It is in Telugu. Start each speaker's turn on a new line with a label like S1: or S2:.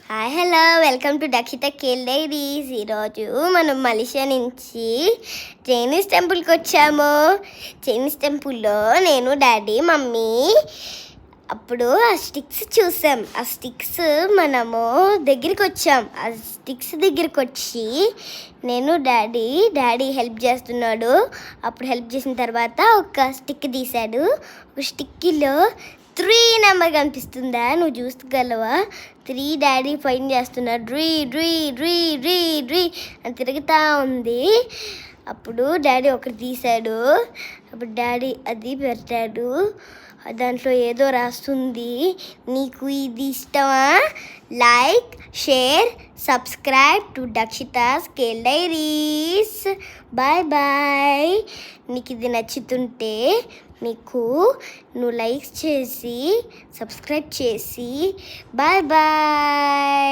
S1: Hi hello welcome to Dakshita Kale diaries. ఈరోజు మనం మలేషియా నుంచి చైనీస్ టెంపుల్కి వచ్చాము. చైనీస్ టెంపుల్లో నేను డాడీ మమ్మీ అప్పుడు ఆ స్టిక్స్ చూసాం. ఆ స్టిక్స్ మనము దగ్గరికి వచ్చాం. ఆ స్టిక్స్ దగ్గరికి వచ్చి నేను డాడీ హెల్ప్ చేస్తున్నాడు. అప్పుడు హెల్ప్ చేసిన తర్వాత ఒక స్టిక్ తీశాడు. ఒక స్టిక్లో 3 నెంబర్ కనిపిస్తుందా? నువ్వు చూసుకోగలవా? 3 డాడీ ఫైన్ చేస్తున్నాడు. డ్రీ డ్రీ డ్రీ డ్రీ డ్రీ అని తిరుగుతూ ఉంది. అప్పుడు డాడీ ఒకటి తీశాడు. అప్పుడు డాడీ అది పెట్టాడు. దాంట్లో ఏదో రాస్తుంది. నీకు ఇది ఇష్టమా? Like, share, subscribe to Dakshita's kale diaries. Bye bye. నీకు ఇది నచ్చుతుంటే నువ్వు లైక్ చేసి సబ్స్క్రైబ్ చేసి బాయ్ బాయ్.